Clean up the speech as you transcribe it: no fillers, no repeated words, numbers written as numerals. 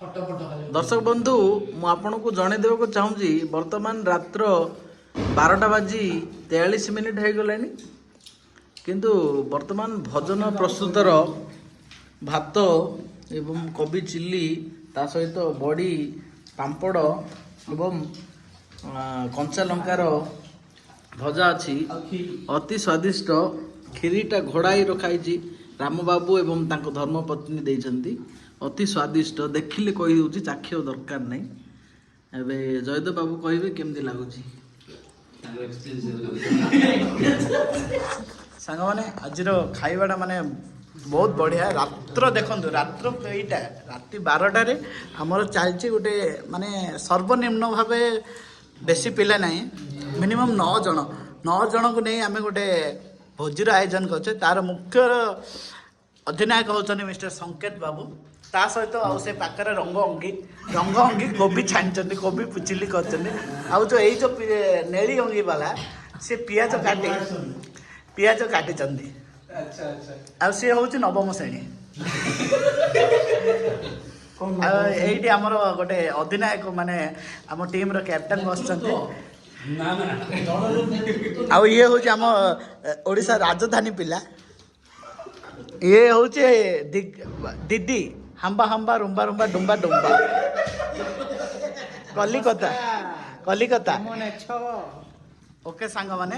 दर्शक बंधु मुझे जन देवा चाहूँगी वर्तमान रात्र 12:43 हो गला किंतु वर्तमान भजन प्रस्तुतर भात एवं कोबी चिल्ली ता सहित बड़ी पांपड़ एवं कंचा लंकार भजा अच्छी अति स्वादिष्ट खीरीटा घोड़ाई रखाई राम बाबू एवं तांको धर्मपत्नी देइछंती अति स्वादिष्ट देखिले कहि होची चाखियो दरकार नहीं एबे जयदेव बाबू कहिबे केमती लागुची सांग माने आजिरो खाइबाटा माने बहुत बढ़िया रात्र देखंतु रात्र एटा राति 12 रे हमर चालची गोटे माने सर्वनिम्न भावे बेसी पिला नहीं मिनिमम 9 जन को नहीं आमे गोटे भोजीर आयोजन करछे तार मुख्य अधिनायक होचनी मिस्टर संकेत बाबू ता सहित से पाकर रंग अंगी कोबी छाणी कोबी चिल्ली कर जो यही जो नेली अंगी वाला से पियाज काटी सी हूँ नवम श्रेणी यही आमर गोटे अधिनायक माने आम टीम रो कैप्टन बस ये हूँ आम ओडिशा राजधानी पिला ये हूँ दीदी हम्बा हम्बा रुम्बा रुम्बा डुम्बा डुम्बा कलिकता ओके सांग माने